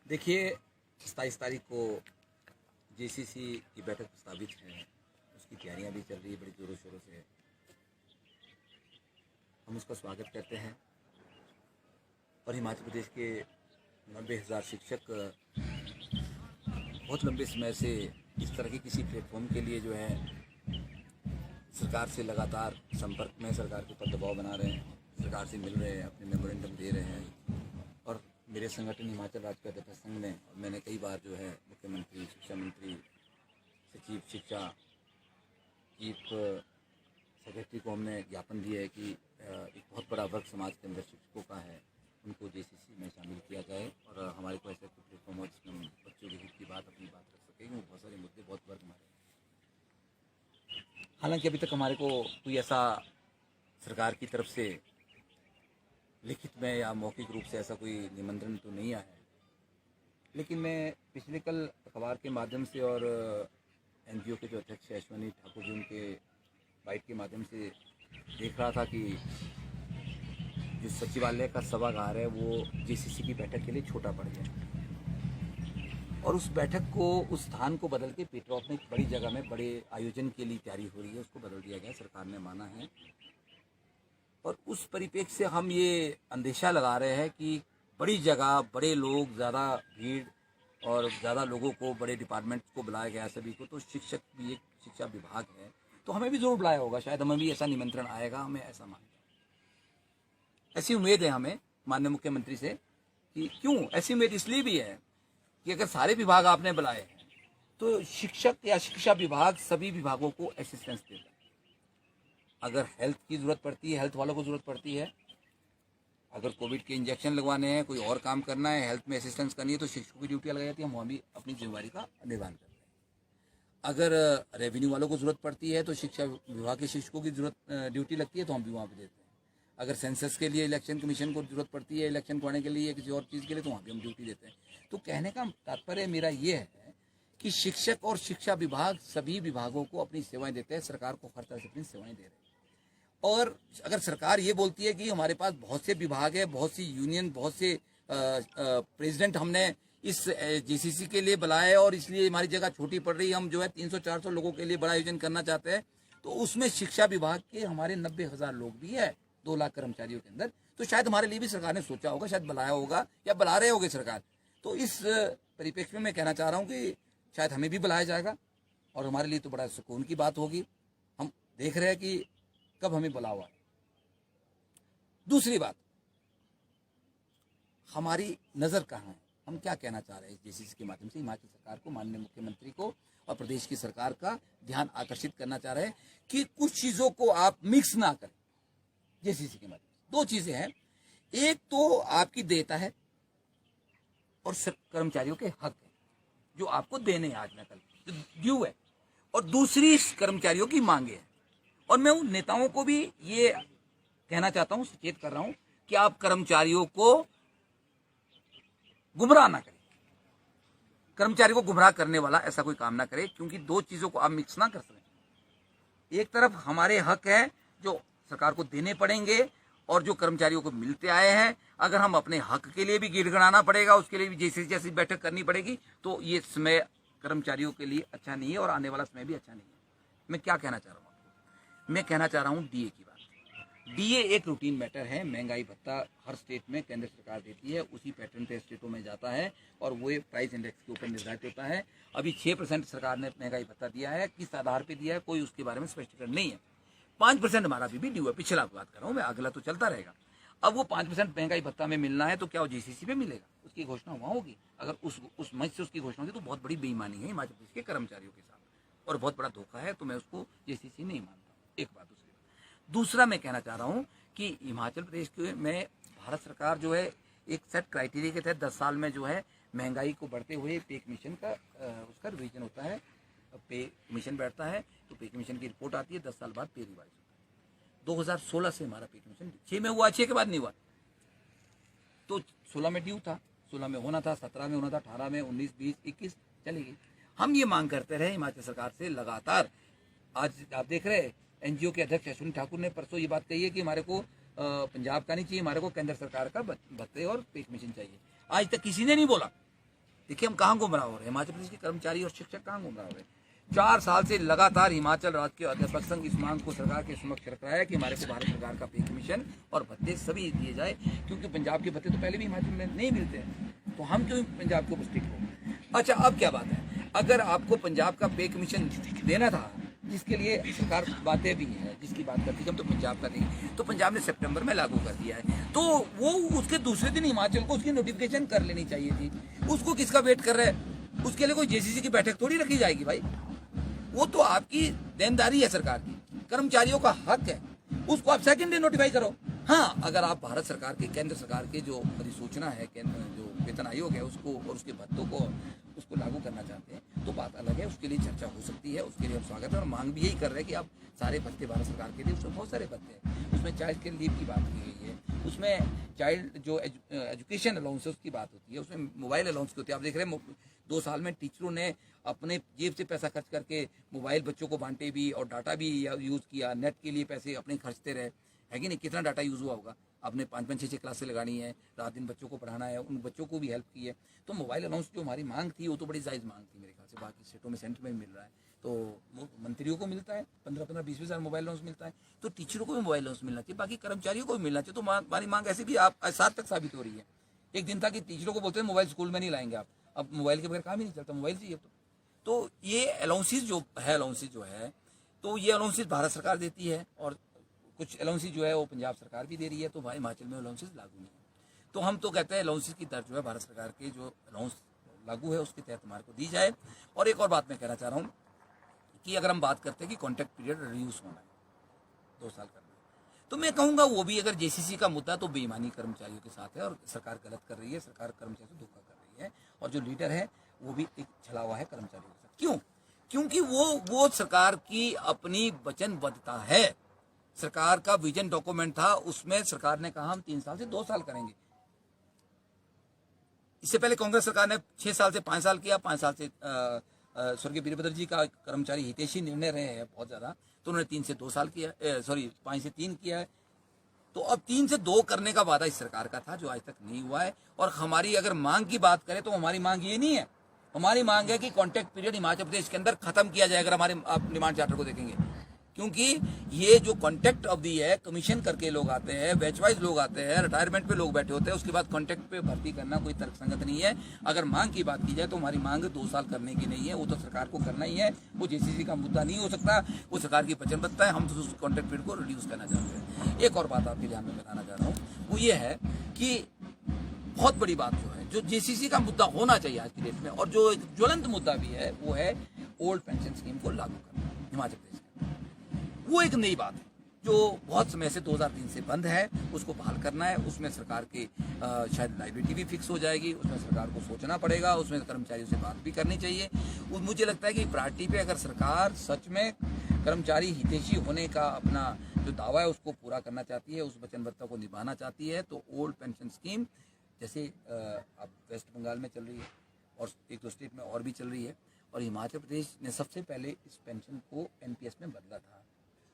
देखिए, 27 तारीख को जेसीसी की बैठक प्रस्तावित है। उसकी तैयारियां भी चल रही है बड़ी ज़ोरों शोरों से। हम उसका स्वागत करते हैं और हिमाचल प्रदेश के 90,000 शिक्षक बहुत लंबे समय से इस तरह के किसी प्लेटफॉर्म के लिए जो है सरकार से लगातार संपर्क में, सरकार के ऊपर दबाव बना रहे हैं, सरकार से मिल रहे हैं, अपने मेमोरेंडम दे रहे हैं। और मेरे संगठन हिमाचल राज्य विद्यार्थी संघ ने, मैंने कई बार जो है मुख्यमंत्री, शिक्षा मंत्री, सचिव शिक्षा, चीफ सेक्रेटरी को हमने ज्ञापन दिया है कि एक बहुत बड़ा वर्ग समाज के अंदर शिक्षकों का है, उनको जेसीसी में शामिल किया जाए और हमारे को ऐसा प्लेटफॉर्म हो जिसमें हम बच्चों के हित की बात, अपनी बात रख सकें। वो बहुत सारे मुद्दे, बहुत वर्ग हमारे। हालांकि अभी तक हमारे को कोई ऐसा सरकार की तरफ से लिखित में या मौखिक रूप से ऐसा कोई निमंत्रण तो नहीं आया है, लेकिन मैं पिछले कल अखबार के माध्यम से और एनजीओ के जो अध्यक्ष अश्वनी ठाकुर जी, उनके बाइट के माध्यम से देख रहा था कि जो सचिवालय का सभागार है वो जेसीसी की बैठक के लिए छोटा पड़ गया और उस बैठक को, उस स्थान को बदल के पेट्रोल में एक बड़ी जगह में बड़े आयोजन के लिए तैयारी हो रही है, उसको बदल दिया गया। सरकार ने माना है और उस परिप्रेक्ष्य से हम ये अंदेशा लगा रहे हैं कि बड़ी जगह, बड़े लोग, ज़्यादा भीड़ और ज़्यादा लोगों को, बड़े डिपार्टमेंट को बुलाया गया सभी को, तो शिक्षक भी एक शिक्षा विभाग है, तो हमें भी जरूर बुलाया होगा, शायद हमें भी ऐसा निमंत्रण आएगा, हमें ऐसा मानते हैं। ऐसी उम्मीद है हमें माननीय मुख्यमंत्री से कि क्यों, ऐसी उम्मीद इसलिए भी है कि अगर सारे विभाग आपने बुलाए हैं तो शिक्षक या शिक्षा विभाग सभी विभागों को असिस्टेंस देता है। अगर हेल्थ की ज़रूरत पड़ती है, हेल्थ वालों को ज़रूरत पड़ती है, अगर कोविड के इंजेक्शन लगवाने हैं, कोई और काम करना है, हेल्थ में असिस्टेंस करनी है, तो शिक्षकों की ड्यूटी लगाई जाती है, हम वहाँ भी अपनी जिम्मेदारी का निर्वहन करते हैं। अगर रेवेन्यू वालों को ज़रूरत पड़ती है तो शिक्षा विभाग के शिक्षकों की ज़रूरत ड्यूटी लगती है, तो हम भी वहाँ पर देते हैं। अगर सेंसस के लिए इलेक्शन कमीशन को जरूरत पड़ती है, इलेक्शन कराने के लिए या किसी और चीज़ के लिए, तो वहाँ भी हम ड्यूटी देते हैं। तो कहने का तात्पर्य मेरा ये है कि शिक्षक और शिक्षा विभाग सभी विभागों को अपनी सेवाएं देते हैं, सरकार को हर तरह से अपनी सेवाएं दे रहे हैं। और अगर सरकार ये बोलती है कि हमारे पास बहुत से विभाग है, बहुत सी यूनियन, बहुत से प्रेसिडेंट हमने इस जेसीसी के लिए बुलाए और इसलिए हमारी जगह छोटी पड़ रही है, हम जो है 300-400 लोगों के लिए बड़ा आयोजन करना चाहते हैं, तो उसमें शिक्षा विभाग के हमारे 90,000 लोग भी है, 2 लाख कर्मचारियों के अंदर, तो शायद हमारे लिए भी सरकार ने सोचा होगा, शायद बुलाया होगा या बुला रहे होंगे सरकार। तो इस परिप्रेक्ष्य में मैं कहना चाह रहा हूँ कि शायद हमें भी बुलाया जाएगा और हमारे लिए तो बड़ा सुकून की बात होगी। हम देख रहे हैं कि कब हमें बुलावा है। दूसरी बात, हमारी नज़र कहाँ है, हम क्या कहना चाह रहे हैं इस जेसीसी के माध्यम से हिमाचल सरकार को, माननीय मुख्यमंत्री को और प्रदेश की सरकार का ध्यान आकर्षित करना चाह रहे हैं कि कुछ चीज़ों को आप मिक्स ना करें। जेसीसी के माध्यम से 2 चीजें हैं, एक तो आपकी देयता है और कर्मचारियों के हक है जो आपको देने आज न कल ड्यू है, और दूसरी कर्मचारियों की मांगे है। और मैं उन नेताओं को भी ये कहना चाहता हूं, सचेत कर रहा हूं कि आप कर्मचारियों को गुमराह ना करें, कर्मचारियों को गुमराह करने वाला ऐसा कोई काम ना करे, क्योंकि 2 चीजों को आप मिक्स ना कर सकें। एक तरफ हमारे हक है जो सरकार को देने पड़ेंगे और जो कर्मचारियों को मिलते आए हैं, अगर हम अपने हक के लिए भी गिड़गिड़ाना पड़ेगा, उसके लिए भी जैसी बैठक करनी पड़ेगी, तो ये समय कर्मचारियों के लिए अच्छा नहीं है और आने वाला समय भी अच्छा नहीं है। मैं क्या कहना चाह रहा हूँ आपको, मैं कहना चाह रहा हूँ डीए की बात। डीए एक रूटीन मैटर है, महंगाई भत्ता हर स्टेट में केंद्र सरकार देती है, उसी पैटर्न पे स्टेटों में जाता है और वो प्राइस इंडेक्स के ऊपर निर्धारित होता है। अभी 6% सरकार ने महंगाई भत्ता दिया है, किस आधार पर दिया है कोई उसके बारे में स्पष्टीकरण नहीं है। 5% हमारा भी ड्यू है, पिछला बात कर रहा हूँ मैं, अगला तो चलता रहेगा। अब वो 5% महंगाई भत्ता में मिलना है तो क्या वो जेसीसी पे मिलेगा, उसकी घोषणा वहाँ होगी। अगर उस मंच से उसकी घोषणा होगी तो बहुत बड़ी बेईमानी है हिमाचल प्रदेश के कर्मचारियों के साथ और बहुत बड़ा धोखा है, तो मैं उसको जेसीसी नहीं मानता। एक बात। दूसरा मैं कहना चाह रहा हूँ कि हिमाचल प्रदेश में भारत सरकार जो है एक सेट क्राइटेरिया के तहत 10 साल में जो है महंगाई को बढ़ते हुए पे कमीशन का उसका रिवीजन होता है, पे कमीशन बैठता है, तो पे कमीशन की रिपोर्ट आती है, 10 साल बाद पे रिवाइज होता है। 2016 से हमारा पे कमीशन 6 में हुआ, 6 के बाद नहीं हुआ, तो 16 में ड्यू था, 16 में होना था, 17 में होना था, 18 में, 19, 20, 21 चली गई। हम ये मांग करते रहे हिमाचल सरकार से लगातार। आज आप देख रहे हैं एनजीओ के अध्यक्ष अश्विनी ठाकुर ने परसों ये बात कही है कि हमारे को पंजाब का नहीं चाहिए, हमारे को केंद्र सरकार का भत्ते और पे कमीशन चाहिए। आज तक किसी ने नहीं बोला देखिए हम कहाँ गुमराह हो रहे हैं, हिमाचल प्रदेश के कर्मचारी और शिक्षक कहाँ गुमराह हो रहे हैं। 4 साल से लगातार हिमाचल राज्य के अध्यापक संघ इस मांग को सरकार के समक्ष रख रहा है कि हमारे को भारत सरकार का पे कमीशन और भत्ते सभी दिए जाए, क्योंकि पंजाब के भत्ते तो पहले भी हिमाचल में नहीं मिलते हैं, तो हम क्यों पंजाब के ऊपर स्टिक हो। अच्छा, अब क्या बात है, अगर आपको पंजाब का पे कमीशन देना था, जिसके लिए सरकार बातें भी है, जिसकी बात करती है हम, तो पंजाब का देंगे, तो पंजाब ने सितंबर में लागू कर दिया है, तो वो उसके दूसरे दिन हिमाचल को उसकी नोटिफिकेशन कर लेनी चाहिए थी। उसको किसका वेट कर रहे हैं, उसके लिए कोई जेसीसी की बैठक थोड़ी रखी जाएगी भाई, वो तो आपकी देनदारी है सरकार की, कर्मचारियों का हक है, उसको आप सेकंड डे नोटिफाई करो। हाँ, अगर आप भारत सरकार के, केंद्र सरकार के जो अधिसूचना है, जो वेतन आयोग है उसको और उसके भत्तों को उसको लागू करना चाहते हैं तो बात अलग है, उसके लिए चर्चा हो सकती है, उसके लिए हम स्वागत है और मांग भी यही कर रहे हैं कि आप सारे भत्ते भारत सरकार के लिए, उसमें बहुत सारे भत्ते हैं, उसमें चाइल्ड केयर लीव की बात की गई है, उसमें चाइल्ड जो एजुकेशन अलाउंस है उसकी बात होती है, उसमें मोबाइल अलाउंस की होती है। आप देख रहे हैं 2 साल में टीचरों ने अपने जेब से पैसा खर्च करके मोबाइल बच्चों को बांटे भी और डाटा भी यूज़ किया, नेट के लिए पैसे अपने खर्चते रहे, है कि नहीं, कितना डाटा यूज़ हुआ होगा, आपने 5-5, 6-6 क्लासें लगानी है, रात दिन बच्चों को पढ़ाना है, उन बच्चों को भी हेल्प की है, तो मोबाइल अलाउंस जो हमारी मांग थी वो तो बड़ी जायज़ मांग थी मेरे ख्याल से, बाकी स्टेटों में सेंटर में मिल रहा है, तो मंत्रियों को मिलता है 15-15, 20-20 हज़ार मोबाइल अलाउंस मिलता है, तो टीचरों को भी मोबाइल अलाउंस मिलना चाहिए, बाकी कर्मचारियों को भी मिलना चाहिए। तो हमारी मांग ऐसी भी आप सार्थक साबित हो रही है। एक दिन था कि टीचरों को बोलते हैं मोबाइल स्कूल में नहीं लाएंगे आप, अब मोबाइल के बगैर काम ही नहीं चलता, मोबाइल चाहिए तो ये अलाउंसेस जो है, तो ये अलाउंसेस भारत सरकार देती है और कुछ अलाउंसेस जो है वो पंजाब सरकार भी दे रही है, तो भाई हिमाचल में अलाउंसेस लागू नहीं है। तो हम तो कहते हैं अलाउंसेस की दर जो है भारत सरकार के जो अलाउंस लागू है उसके तहत हमारे को दी जाए। और एक और बात मैं कहना चाह रहा हूँ कि अगर हम बात करते हैं कि कॉन्ट्रैक्ट पीरियड रिड्यूस होना है, 2 साल करना है, तो मैं कहूँगा वो भी अगर जेसीसी का मुद्दा तो बेईमानी कर्मचारियों के साथ है और सरकार गलत कर रही है, सरकार कर्मचारियों से धोखा कर रही है और जो लीडर है वो भी एक छला हुआ है कर्मचारियों के साथ। क्यों? क्योंकि वो सरकार की अपनी वचनबद्धता है, सरकार का विजन डॉक्यूमेंट था, उसमें सरकार ने कहा हम 3 साल से 2 साल करेंगे। इससे पहले कांग्रेस सरकार ने 6 साल से 5 साल किया, 5 साल से स्वर्गीय वीरभद्र जी का कर्मचारी हितैषी निर्णय रहे हैं बहुत ज्यादा, तो उन्होंने 3 से 2 साल किया, 5 से 3 किया है। तो अब 3 से 2 करने का वादा इस सरकार का था जो आज तक नहीं हुआ है। और हमारी अगर मांग की बात करें तो हमारी मांग ये नहीं है, हमारी मांग है कि कॉन्ट्रैक्ट पीरियड हिमाचल प्रदेश के अंदर खत्म किया जाए। अगर हमारे आप डिमांड चार्टर को देखेंगे, क्योंकि ये जो कॉन्ट्रैक्ट अवधि है, कमीशन करके लोग आते हैं, बैच वाइज लोग आते हैं, रिटायरमेंट पे लोग बैठे होते हैं, उसके बाद कॉन्ट्रैक्ट पे भर्ती करना कोई तर्कसंगत नहीं है। अगर मांग की बात की जाए तो हमारी मांग 2 साल करने की नहीं है, वो तो सरकार को करना ही है, वो जेसीसी का मुद्दा नहीं हो सकता, वो सरकार की वचनबद्धता है। हम तो उस कॉन्ट्रैक्ट पीरियड को रिड्यूस करना चाहते हैं। एक और बात आपके ध्यान में बताना चाह रहा हूँ, वो ये है कि बहुत बड़ी बात जो है, जो जेसीसी का मुद्दा होना चाहिए आज की डेट में और जो एक ज्वलंत मुद्दा भी है, वो है ओल्ड पेंशन स्कीम को लागू करना हिमाचल प्रदेश में। वो एक नई बात है जो बहुत समय से 2003 से बंद है, उसको बहाल करना है। उसमें सरकार की शायद लाइबिलिटी भी फिक्स हो जाएगी, उसमें सरकार को सोचना पड़ेगा, उसमें कर्मचारियों से बात भी करनी चाहिए। मुझे लगता है कि प्रायोरिटी पे अगर सरकार सच में कर्मचारी हितैषी होने का अपना जो दावा है उसको पूरा करना चाहती है, उस वचनबद्धता को निभाना चाहती है, तो ओल्ड पेंशन स्कीम जैसे अब वेस्ट बंगाल में चल रही है और 1-2 स्टेट में और भी चल रही है, और हिमाचल प्रदेश ने सबसे पहले इस पेंशन को एनपीएस में बदला था।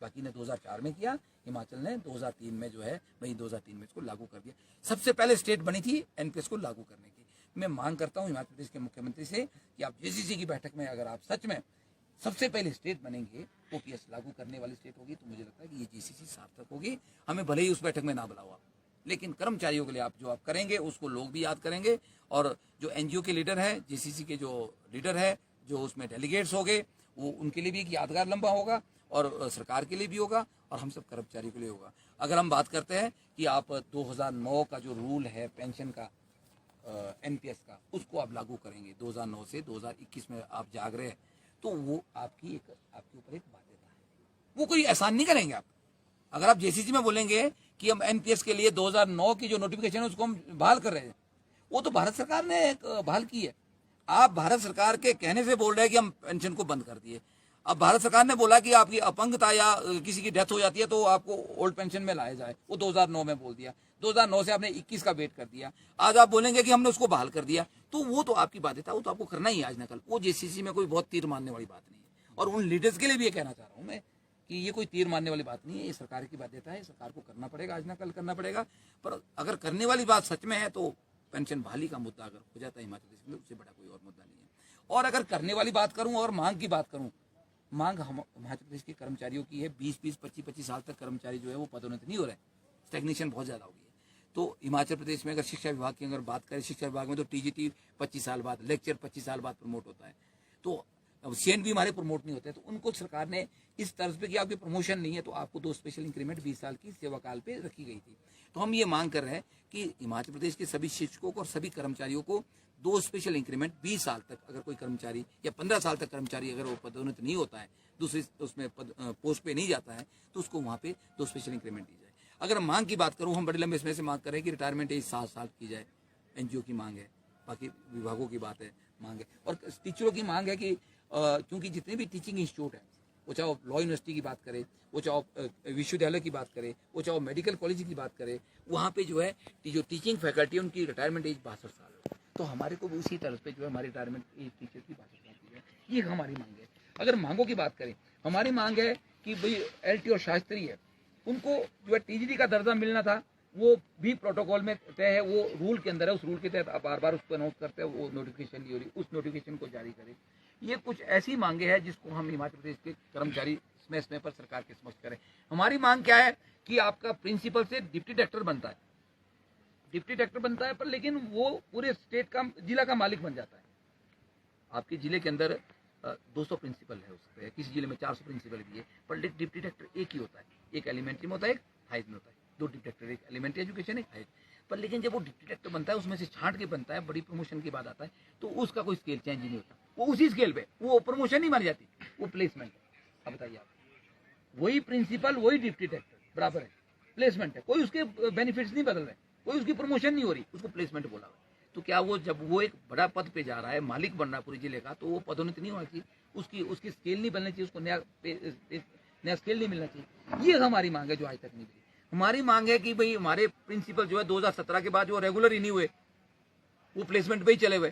बाकी ने 2004 में किया, हिमाचल ने 2003 में जो है वही 2003 में इसको लागू कर दिया। सबसे पहले स्टेट बनी थी एनपीएस को लागू करने की। मैं मांग करता हूं हिमाचल प्रदेश के मुख्यमंत्री से कि आप जेसीसी की बैठक में अगर आप सच में सबसे पहले स्टेट बनेंगे, ओपीएस लागू करने वाली स्टेट होगी, तो मुझे लगता है कि ये जेसीसी सार्थक होगी। हमें भले ही उस बैठक में ना बुलाओ, लेकिन कर्मचारियों के लिए आप जो आप करेंगे उसको लोग भी याद करेंगे। और जो एनजीओ के लीडर है, जेसीसी के जो लीडर है, जो उसमें डेलीगेट्स हो गए, वो उनके लिए भी एक यादगार लम्बा होगा और सरकार के लिए भी होगा और हम सब कर्मचारियों के लिए होगा। अगर हम बात करते हैं कि आप 2009 का जो रूल है पेंशन का, एनपीएस का, उसको आप लागू करेंगे 2009 से 2021 में आप जाग रहे हैं, तो वो आपके ऊपर एक बाध्यता है, वो कोई एहसान नहीं करेंगे आप। अगर आप जेसीसी में बोलेंगे कि हम एनपीएस के लिए 2009 की जो नोटिफिकेशन है उसको हम बहाल कर रहे हैं, वो तो भारत सरकार ने बहाल की है। आप भारत सरकार के कहने से बोल रहे हैं कि हम पेंशन को बंद कर दिए। अब भारत सरकार ने बोला कि आपकी अपंगता या किसी की डेथ हो जाती है तो आपको ओल्ड पेंशन में लाया जाए, वो 2009 में बोल दिया। 2009 से आपने 21 का वेट कर दिया, आज आप बोलेंगे कि हमने उसको बहाल कर दिया, तो वो तो आपकी बाध्यता, वो तो आपको करना ही है आज न कल। वो जेसीसी में कोई बहुत तीर मारने वाली बात नहीं है। और उन लीडर्स के लिए भी ये कहना चाह रहा हूँ मैं कि ये कोई तीर मारने वाली बात नहीं है, ये सरकार की बाध्यता है, सरकार को करना पड़ेगा, आज न कल करना पड़ेगा। पर अगर करने वाली बात सच में है तो पेंशन बहाली का मुद्दा अगर हो जाता है हिमाचल प्रदेश में, उससे बड़ा कोई और मुद्दा नहीं है। और अगर करने वाली बात करूं और मांग की बात करूं, मांग हम हिमाचल प्रदेश के कर्मचारियों की है। 20-20, 25-25 साल तक कर्मचारी जो है वो पदोन्नत नहीं हो रहे, स्टैग्नेशन बहुत ज़्यादा हो गई है। तो हिमाचल प्रदेश में अगर शिक्षा विभाग की अगर बात करें, शिक्षा विभाग में तो टीजीटी 25 साल बाद, लेक्चर 25 साल बाद प्रमोट होता है, तो सीएन भी हमारे प्रमोट नहीं होते। तो उनको सरकार ने इस तर्ज पे कि आपकी प्रमोशन नहीं है तो आपको 2 स्पेशल इंक्रीमेंट 20 साल की सेवा काल पे रखी गई थी। तो हम ये मांग कर रहे हैं कि हिमाचल प्रदेश के सभी शिक्षकों को और सभी कर्मचारियों को 2 स्पेशल इंक्रीमेंट 20 साल तक, अगर कोई कर्मचारी या 15 साल तक कर्मचारी अगर वो पदोन्नत नहीं होता है, दूसरी उसमें पोस्ट पे नहीं जाता है, तो उसको वहाँ पे 2 स्पेशल इंक्रीमेंट दी जाए। अगर मांग की बात करूँ, हम बड़े लंबे समय से मांग कर रहे हैं कि रिटायरमेंट एज 7 साल की जाए। एनजीओ की मांग है, बाकी विभागों की बात है, मांग है। और टीचरों की मांग है कि क्योंकि जितने भी टीचिंग इंस्टीट्यूट हैं, वो चाहे लॉ यूनिवर्सिटी की बात करें, वो चाहे विश्वविद्यालय की बात करें, वो चाहे मेडिकल कॉलेज की बात करें, वहाँ पे जो है जो टीचिंग फैकल्टी है उनकी रिटायरमेंट एज 62 साल है। तो हमारे को भी उसी तरह पे जो है हमारी रिटायरमेंट एज टीचर की 62 साल की है। ये हमारी मांग है। अगर मांगों की बात करें, हमारी मांग है कि भाई एलटी और शास्त्री है, उनको जो है टीजीटी का दर्जा मिलना था, वो भी प्रोटोकॉल में तय है, वो रूल के अंदर है। उस रूल के तहत बार बार उसको अनाउंस करते हैं, वो नोटिफिकेशन नहीं हो रही, उस नोटिफिकेशन को जारी करें। ये कुछ ऐसी मांगे हैं जिसको हम हिमाचल प्रदेश के कर्मचारी समय पर सरकार के समक्ष करें। हमारी मांग क्या है कि आपका प्रिंसिपल से डिप्टी डायरेक्टर बनता है, डिप्टी डायरेक्टर बनता है, पर लेकिन वो पूरे स्टेट का, जिला का मालिक बन जाता है। आपके जिले के अंदर 200 प्रिंसिपल है, उसमें किसी जिले में 400 प्रिंसिपल भी है, पर डिप्टी डायरेक्टर एक ही होता है। एक एलिमेंट्री में होता है, एक हाइज में होता है। 2 डिप्टी डायरेक्टर, एक एलिमेंट्री एजुकेशन, एक हाइज। पर लेकिन जब वो डिप्टी डायरेक्टर बनता है, उसमें से छांट के बनता है, बड़ी प्रमोशन के बाद आता है, तो उसका कोई स्केल चेंज नहीं होता, वो उसी स्केल पे, वो प्रमोशन नहीं मानी जाती, वो प्लेसमेंट है। अब बताइए आप, वही प्रिंसिपल वही डिप्टी डायरेक्टर बराबर है, प्लेसमेंट है, कोई उसके बेनिफिट्स नहीं बदल रहे, कोई उसकी प्रमोशन नहीं हो रही, उसको प्लेसमेंट बोला हुआ है। तो क्या वो जब वो एक बड़ा पद पे जा रहा है, मालिक बन रहा है पूरे जिले का, तो वो पदोन्नति नहीं होना चाहिए, उसकी स्केल नहीं बननी चाहिए, उसको नया स्केल नहीं मिलना चाहिए। ये हमारी मांग है जो आज तक नहीं मिली। हमारी मांग है कि भाई हमारे प्रिंसिपल जो है 2017 के बाद जो रेगुलर ही नहीं हुए, वो प्लेसमेंट पे ही चले हुए,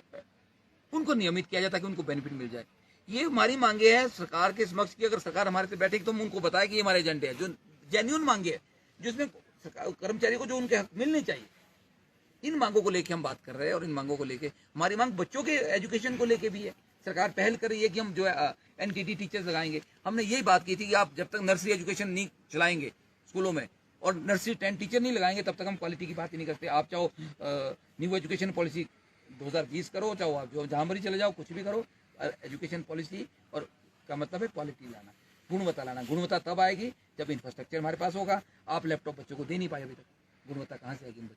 उनको नियमित किया जाता है कि उनको बेनिफिट मिल जाए। ये हमारी मांगे हैं सरकार के समक्ष की। अगर सरकार हमारे से बैठेगी तो हम उनको बताए कि ये हमारे एजेंडे है, जो जेन्युइन मांगे है, जिसमें कर्मचारी को जो उनके हक मिलने चाहिए। इन मांगों को लेके हम बात कर रहे हैं। और इन मांगों को लेके हमारी मांग बच्चों के एजुकेशन को लेके भी है। सरकार पहल कर रही है कि हम जो है एनटीटी टीचर्स लगाएंगे। हमने यही बात की थी कि आप जब तक नर्सरी एजुकेशन नहीं चलाएंगे स्कूलों में और नर्सरी 10 टीचर नहीं लगाएंगे, तब तक हम क्वालिटी की बात ही नहीं करते। आप चाहो न्यू एजुकेशन पॉलिसी 2020 करो, चाहो आप जो जहाँ मर्जी चले जाओ, कुछ भी करो, एजुकेशन पॉलिसी और का मतलब है क्वालिटी लाना, गुणवत्ता लाना। गुणवत्ता तब आएगी जब इंफ्रास्ट्रक्चर हमारे पास होगा। आप लैपटॉप बच्चों को दे नहीं पाए अभी तक, गुणवत्ता कहाँ से आएगी?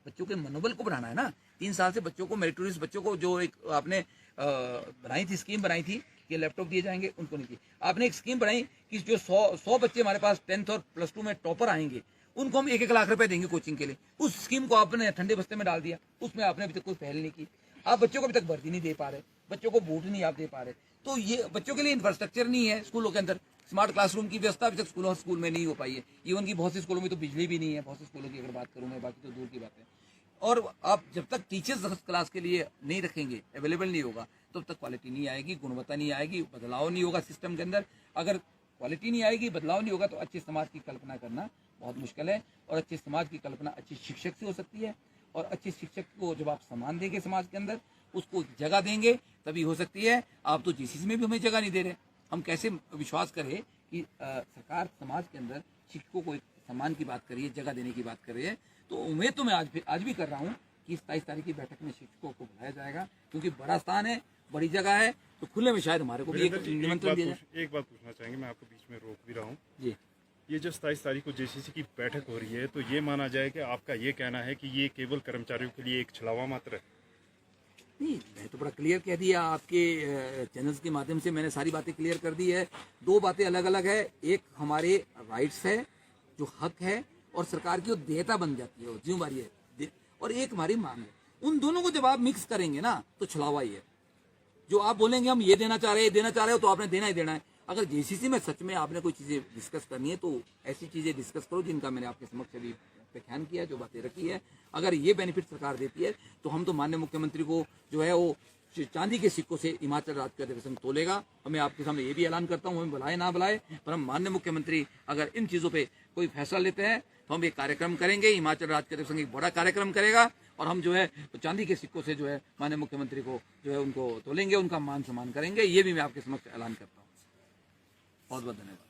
बच्चों के मनोबल को बढ़ाना है ना। 3 साल से बच्चों को, मेरिटोरियस बच्चों को जो एक आपने बनाई थी, स्कीम बनाई थी कि लैपटॉप दिए जाएंगे, उनको नहीं दी। आपने एक स्कीम बनाई कि जो 100 बच्चे हमारे पास 10th और +2 में टॉपर आएंगे, उनको हम 1-1 लाख रुपए देंगे कोचिंग के लिए। उस स्कीम को आपने ठंडे बस्ते में डाल दिया, उसमें आपने अभी तक कोई पहल नहीं की। आप बच्चों को अभी तक भर्ती नहीं दे पा रहे, बच्चों को बूट नहीं आप दे पा रहे। तो ये बच्चों के लिए इंफ्रास्ट्रक्चर नहीं है स्कूलों के अंदर। स्मार्ट क्लासरूम की व्यवस्था अभी तक स्कूल में नहीं हो पाई है। इवन की बहुत से स्कूलों में तो बिजली भी नहीं है, बहुत से स्कूलों की अगर बात करूँ मैं, बाकी तो दूर की बात है। और आप जब तक टीचर्स क्लास के लिए नहीं रखेंगे, अवेलेबल नहीं होगा, तब तक क्वालिटी नहीं आएगी, गुणवत्ता नहीं आएगी, बदलाव नहीं होगा सिस्टम के अंदर। अगर क्वालिटी नहीं आएगी, बदलाव नहीं होगा, तो अच्छे समाज की कल्पना करना बहुत मुश्किल है। और अच्छे समाज की कल्पना अच्छे शिक्षक से हो सकती है। और अच्छे शिक्षक को जब आप सम्मान देंगे समाज के अंदर, उसको जगह देंगे, तभी हो सकती है। आप तो जीसीसी में भी हमें जगह नहीं दे रहे। हम कैसे विश्वास करें कि सरकार समाज के अंदर शिक्षकों को एक सम्मान की बात कर रही है, जगह देने की बात कर रही है। तो उम्मीद तो मैं आज भी कर रहा हूँ कि 27 तारीख की बैठक में शिक्षकों को बुलाया जाएगा, क्योंकि बड़ा स्थान है, बड़ी जगह है, तो खुले में शायद हमारे को भी एक निमंत्रण दिया जाए। एक बात पूछना चाहेंगे, मैं आपको बीच में रोक भी रहा हूँ जी। ये जो 27 तारीख को जेसीसी की बैठक हो रही है, तो ये माना जाए कि आपका ये कहना है कि ये केवल कर्मचारियों के लिए एक छलावा मात्र है? नहीं, मैं तो बड़ा क्लियर कह दिया, आपके चैनल्स के माध्यम से मैंने सारी बातें क्लियर कर दी है। 2 बातें अलग अलग है। एक हमारे राइट्स है, जो हक है, और सरकार की वो देयता बन जाती है, वो जिम्मेदारी है, और एक हमारी मांग है। उन दोनों को जब आप मिक्स करेंगे ना, तो छलावा ही है। जो आप बोलेंगे हम ये देना चाह रहे हो, तो आपने देना ही देना है। अगर जेसीसी में सच में आपने कोई चीजें डिस्कस करनी है, तो ऐसी चीजें डिस्कस करो जिनका मैंने आपके समक्ष अभी व्याख्यान किया, जो बातें रखी है। अगर ये बेनिफिट सरकार देती है, तो हम तो माननीय मुख्यमंत्री को जो है वो चांदी के सिक्कों से हिमाचल राज्य का अधिवेशन तोलेगा। और मैं आपके सामने ये भी ऐलान करता हूँ, हमें बुलाए ना बुलाए, पर हम माननीय मुख्यमंत्री अगर इन चीजों पे कोई फैसला लेते हैं, तो हम एक कार्यक्रम करेंगे। हिमाचल राज्य का अधिवेशन एक बड़ा कार्यक्रम करेगा, और हम जो है चांदी के सिक्कों से जो है माननीय मुख्यमंत्री को जो है उनको तोलेंगे, उनका मान सम्मान करेंगे। ये भी मैं आपके समक्ष ऐलान करता हूँ। बहुत बहुत धन्यवाद।